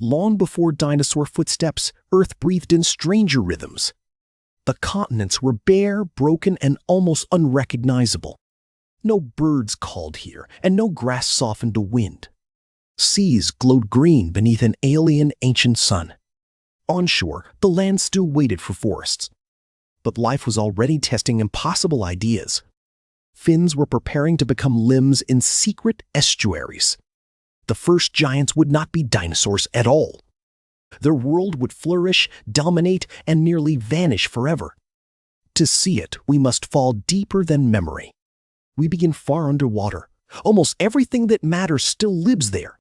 Long before dinosaur footsteps, Earth breathed in stranger rhythms. The continents were bare, broken, and almost unrecognizable. No birds called here, and no grass softened to wind. Seas glowed green beneath an alien ancient sun. Onshore, the land still waited for forests. But life was already testing impossible ideas. Fins were preparing to become limbs in secret estuaries. The first giants would not be dinosaurs at all. Their world would flourish, dominate, and nearly vanish forever. To see it, we must fall deeper than memory. We begin far underwater. Almost everything that matters still lives there.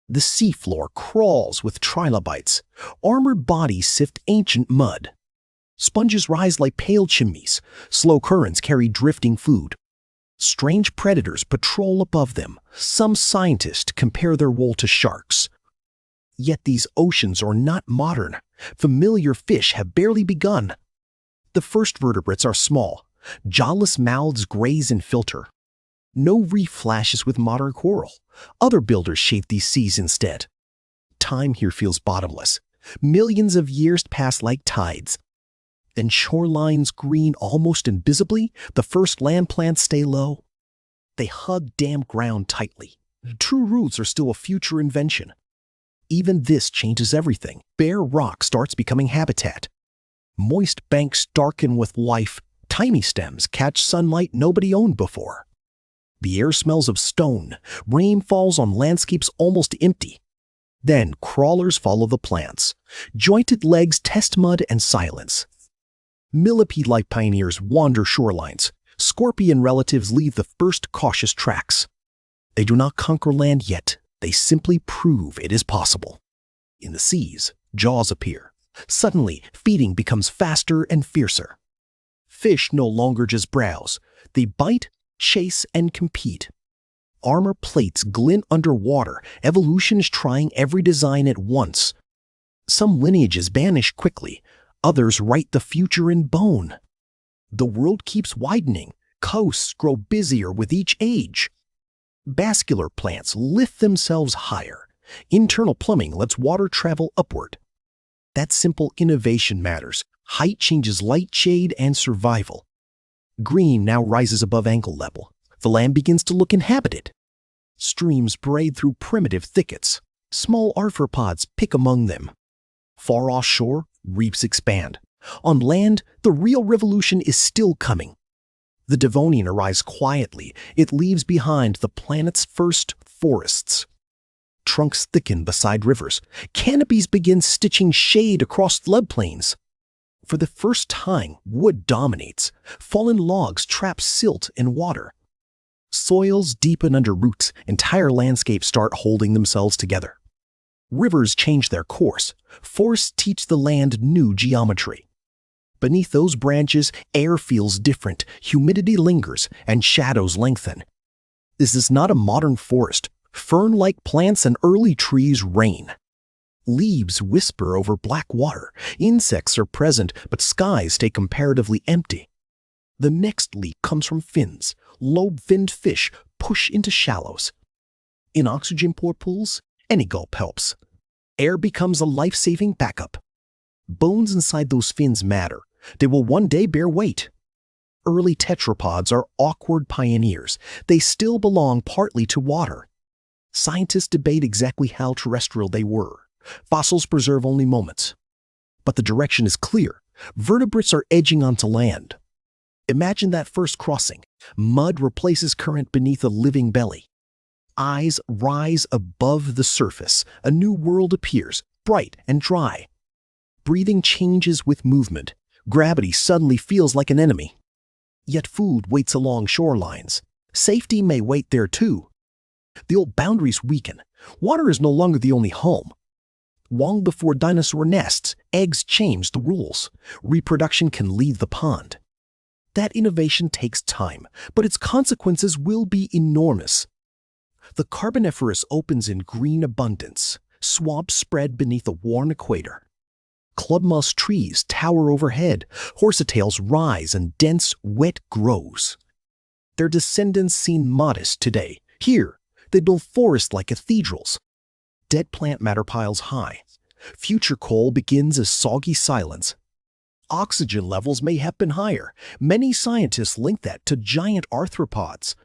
The seafloor crawls with trilobites. Armored bodies sift ancient mud. Sponges rise like pale chimneys. Slow currents carry drifting food. Strange predators patrol above them. Some scientists compare their role to sharks. Yet these oceans are not modern. Familiar fish have barely begun. The first vertebrates are small. Jawless mouths graze and filter. No reef flashes with modern coral. Other builders shape these seas instead. Time here feels bottomless. Millions of years pass like tides. Then shorelines green almost invisibly, the first land plants stay low. They hug damp ground tightly. True roots are still a future invention. Even this changes everything. Bare rock starts becoming habitat. Moist banks darken with life. Tiny stems catch sunlight nobody owned before. The air smells of stone. Rain falls on landscapes almost empty. Then crawlers follow the plants. Jointed legs test mud and silence. Millipede-like pioneers wander shorelines. Scorpion relatives leave the first cautious tracks. They do not conquer land yet. They simply prove it is possible. In the seas, jaws appear. Suddenly, feeding becomes faster and fiercer. Fish no longer just browse. They bite, chase, and compete. Armor plates glint underwater. Evolution is trying every design at once. Some lineages vanish quickly. Others write the future in bone. The world keeps widening. Coasts grow busier with each age. Vascular plants lift themselves higher. Internal plumbing lets water travel upward. That simple innovation matters. Height changes light shade and survival. Green now rises above ankle level. The land begins to look inhabited. Streams braid through primitive thickets. Small arthropods pick among them. Far offshore, reefs expand. On land, the real revolution is still coming. The Devonian arrives quietly. It leaves behind the planet's first forests. Trunks thicken beside rivers. Canopies begin stitching shade across floodplains. For the first time, wood dominates. Fallen logs trap silt and water. Soils deepen under roots. Entire landscapes start holding themselves together. Rivers change their course. Forests teach the land new geometry. Beneath those branches, air feels different, humidity lingers, and shadows lengthen. This is not a modern forest. Fern-like plants and early trees reign. Leaves whisper over black water. Insects are present, but skies stay comparatively empty. The next leap comes from fins. Lobe-finned fish push into shallows. In oxygen-poor pools, any gulp helps. Air becomes a life-saving backup. Bones inside those fins matter. They will one day bear weight. Early tetrapods are awkward pioneers. They still belong partly to water. Scientists debate exactly how terrestrial they were. Fossils preserve only moments. But the direction is clear. Vertebrates are edging onto land. Imagine that first crossing. Mud replaces current beneath a living belly. Eyes rise above the surface. A new world appears, bright and dry. Breathing changes with movement. Gravity suddenly feels like an enemy. Yet food waits along shorelines. Safety may wait there too. The old boundaries weaken. Water is no longer the only home. Long before dinosaur nests, eggs changed the rules. Reproduction can leave the pond. That innovation takes time, but its consequences will be enormous. The Carboniferous opens in green abundance. Swamps spread beneath a worn equator. Clubmoss trees tower overhead. Horsetails rise and dense, wet grows. Their descendants seem modest today. Here, they build forests like cathedrals. dead plant matter piles high. Future coal begins as soggy silence. Oxygen levels may have been higher. Many scientists link that to giant arthropods.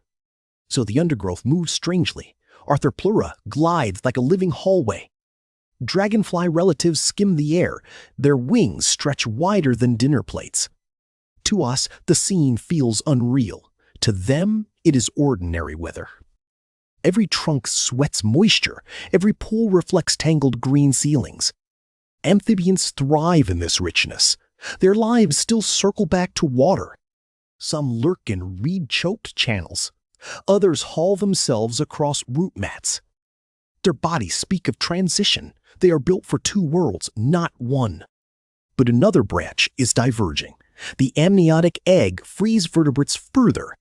So the undergrowth moves strangely. Arthropleura glides like a living hallway. Dragonfly relatives skim the air. Their wings stretch wider than dinner plates. To us, the scene feels unreal. To them, it is ordinary weather. Every trunk sweats moisture. Every pool reflects tangled green ceilings. Amphibians thrive in this richness. Their lives still circle back to water. Some lurk in reed-choked channels. Others haul themselves across root mats. Their bodies speak of transition. They are built for two worlds, not one. But another branch is diverging. The amniotic egg frees vertebrates further.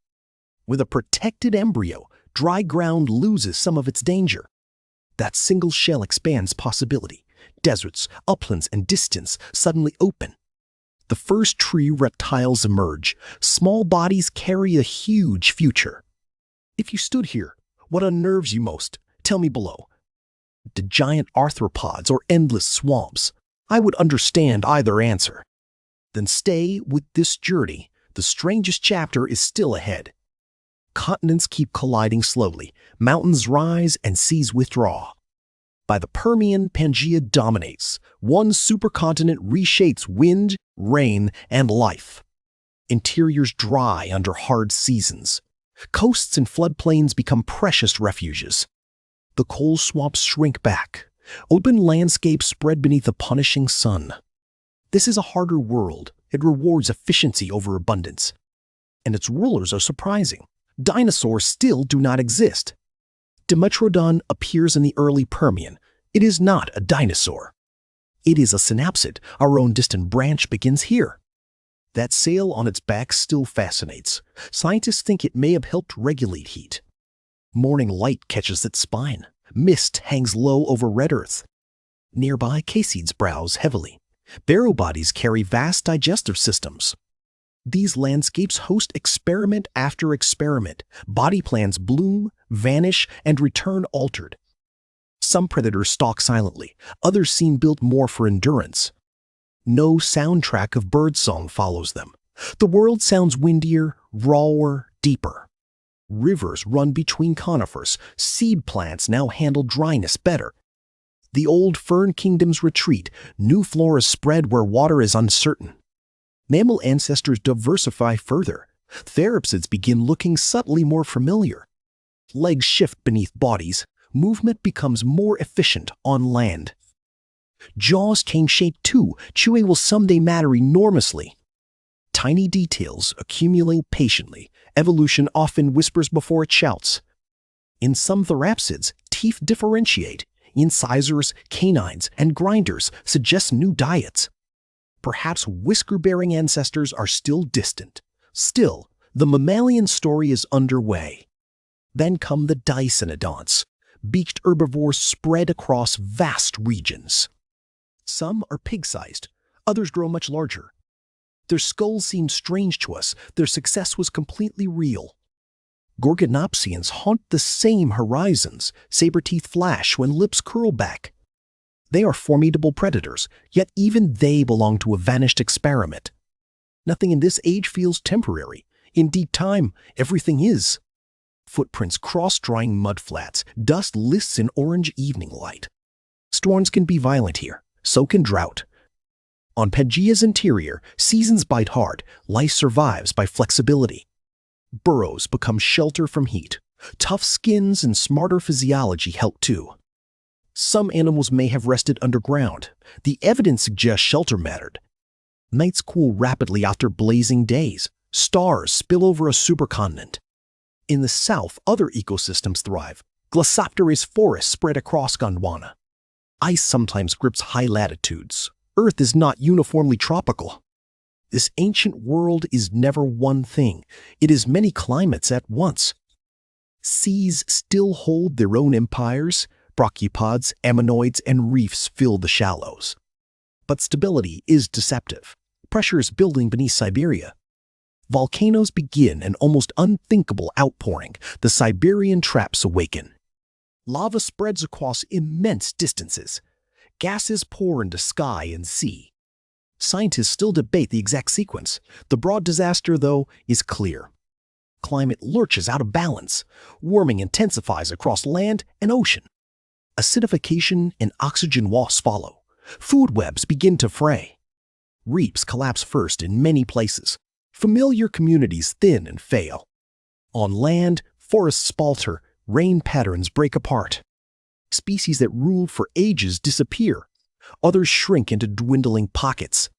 With a protected embryo, dry ground loses some of its danger. That single shell expands possibility. Deserts, uplands, and distance suddenly open. The first tree reptiles emerge. Small bodies carry a huge future. If you stood here, what unnerves you most? Tell me below. The giant arthropods or endless swamps? I would understand either answer. Then stay with this journey. The strangest chapter is still ahead. Continents keep colliding slowly. Mountains rise and seas withdraw. By the Permian, Pangaea dominates. One supercontinent reshapes wind, rain, and life. Interiors dry under hard seasons. Coasts and floodplains become precious refuges. The coal swamps shrink back. Open landscapes spread beneath a punishing sun. This is a harder world. It rewards efficiency over abundance. And its rulers are surprising. Dinosaurs still do not exist. Dimetrodon appears in the early Permian. It is not a dinosaur. It is a synapsid. Our own distant branch begins here. That sail on its back still fascinates. Scientists think it may have helped regulate heat. Morning light catches its spine. Mist hangs low over red earth. Nearby, cassids browse heavily. Barrow bodies carry vast digestive systems. These landscapes host experiment after experiment. Body plans bloom, vanish, and return altered. Some predators stalk silently. Others seem built more for endurance. No soundtrack of birdsong follows them. The world sounds windier, rawer, deeper. Rivers run between conifers. Seed plants now handle dryness better. The old fern kingdoms retreat. New floras spread where water is uncertain. Mammal ancestors diversify further. Therapsids begin looking subtly more familiar. Legs shift beneath bodies. Movement becomes more efficient on land. Jaws change shape too. Chewing will someday matter enormously. Tiny details accumulate patiently. Evolution often whispers before it shouts. In some therapsids, teeth differentiate. Incisors, canines, and grinders suggest new diets. Perhaps whisker-bearing ancestors are still distant. Still, the mammalian story is underway. Then come the Dinosaurs, beaked herbivores spread across vast regions. Some are pig-sized, others grow much larger. Their skulls seem strange to us. Their success was completely real. Gorgonopsians haunt the same horizons. Saber teeth flash when lips curl back. They are formidable predators, yet even they belong to a vanished experiment. Nothing in this age feels temporary. In deep time, everything is. Footprints cross drying mudflats. Dust lists in orange evening light. Storms can be violent here. So can drought. On Pangaea's interior, seasons bite hard. Life survives by flexibility. Burrows become shelter from heat. Tough skins and smarter physiology help too. Some animals may have rested underground. The evidence suggests shelter mattered. Nights cool rapidly after blazing days. Stars spill over a supercontinent. In the south, other ecosystems thrive. Glossopteris forests spread across Gondwana. Ice sometimes grips high latitudes. Earth is not uniformly tropical. This ancient world is never one thing. It is many climates at once. Seas still hold their own empires. Brachiopods, ammonoids, and reefs fill the shallows. But stability is deceptive. Pressure is building beneath Siberia. Volcanoes begin an almost unthinkable outpouring. The Siberian traps awaken. Lava spreads across immense distances. Gases pour into sky and sea. Scientists still debate the exact sequence. The broad disaster, though, is clear. Climate lurches out of balance. Warming intensifies across land and ocean. Acidification and oxygen loss follow. Food webs begin to fray. Reefs collapse first in many places. Familiar communities thin and fail. On land, forests falter, rain patterns break apart. Species that ruled for ages disappear. Others shrink into dwindling pockets.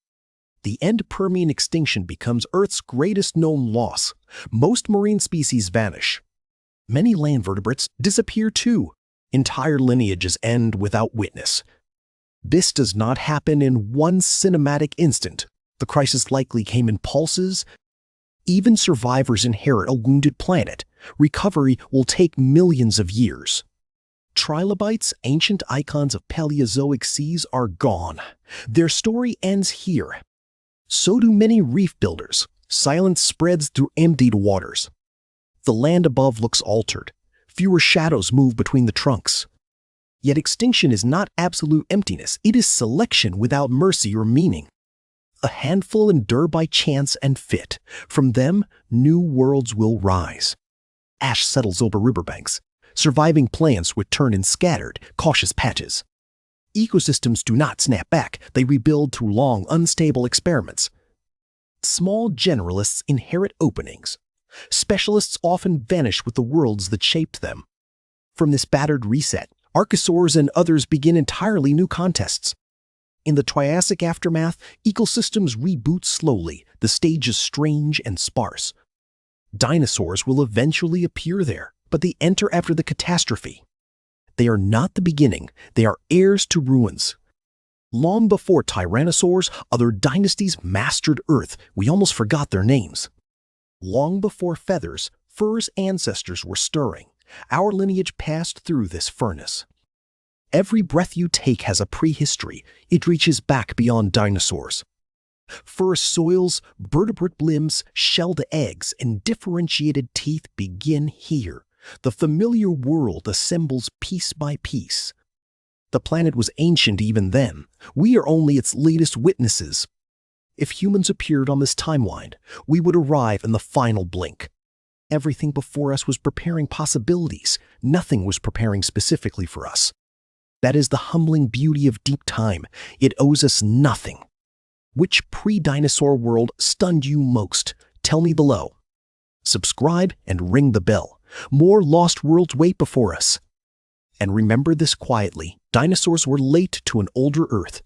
The end Permian extinction becomes Earth's greatest known loss. Most marine species vanish. Many land vertebrates disappear too. Entire lineages end without witness. This does not happen in one cinematic instant. The crisis likely came in pulses. Even survivors inherit a wounded planet. Recovery will take millions of years. Trilobites, ancient icons of Paleozoic seas, are gone. Their story ends here. So do many reef builders. Silence spreads through emptied waters. The land above looks altered. Fewer shadows move between the trunks. Yet extinction is not absolute emptiness. It is selection without mercy or meaning. A handful endure by chance and fit. From them, new worlds will rise. Ash settles over riverbanks. Surviving plants return in scattered, cautious patches. Ecosystems do not snap back. They rebuild through long, unstable experiments. Small generalists inherit openings. Specialists often vanish with the worlds that shaped them. From this battered reset, archosaurs and others begin entirely new contests. In the Triassic aftermath, ecosystems reboot slowly. The stage is strange and sparse. Dinosaurs will eventually appear there, but they enter after the catastrophe. They are not the beginning. They are heirs to ruins. Long before tyrannosaurs, other dynasties mastered Earth. We almost forgot their names. Long before feathers, fur's ancestors were stirring. Our lineage passed through this furnace. Every breath you take has a prehistory. It reaches back beyond dinosaurs. Fur soils, vertebrate limbs, shelled eggs, and differentiated teeth begin here. The familiar world assembles piece by piece. The planet was ancient even then. We are only its latest witnesses. If humans appeared on this timeline, we would arrive in the final blink. Everything before us was preparing possibilities. Nothing was preparing specifically for us. That is the humbling beauty of deep time. It owes us nothing. Which pre-dinosaur world stunned you most? Tell me below. Subscribe and ring the bell. More lost worlds wait before us. And remember this quietly. Dinosaurs were late to an older Earth.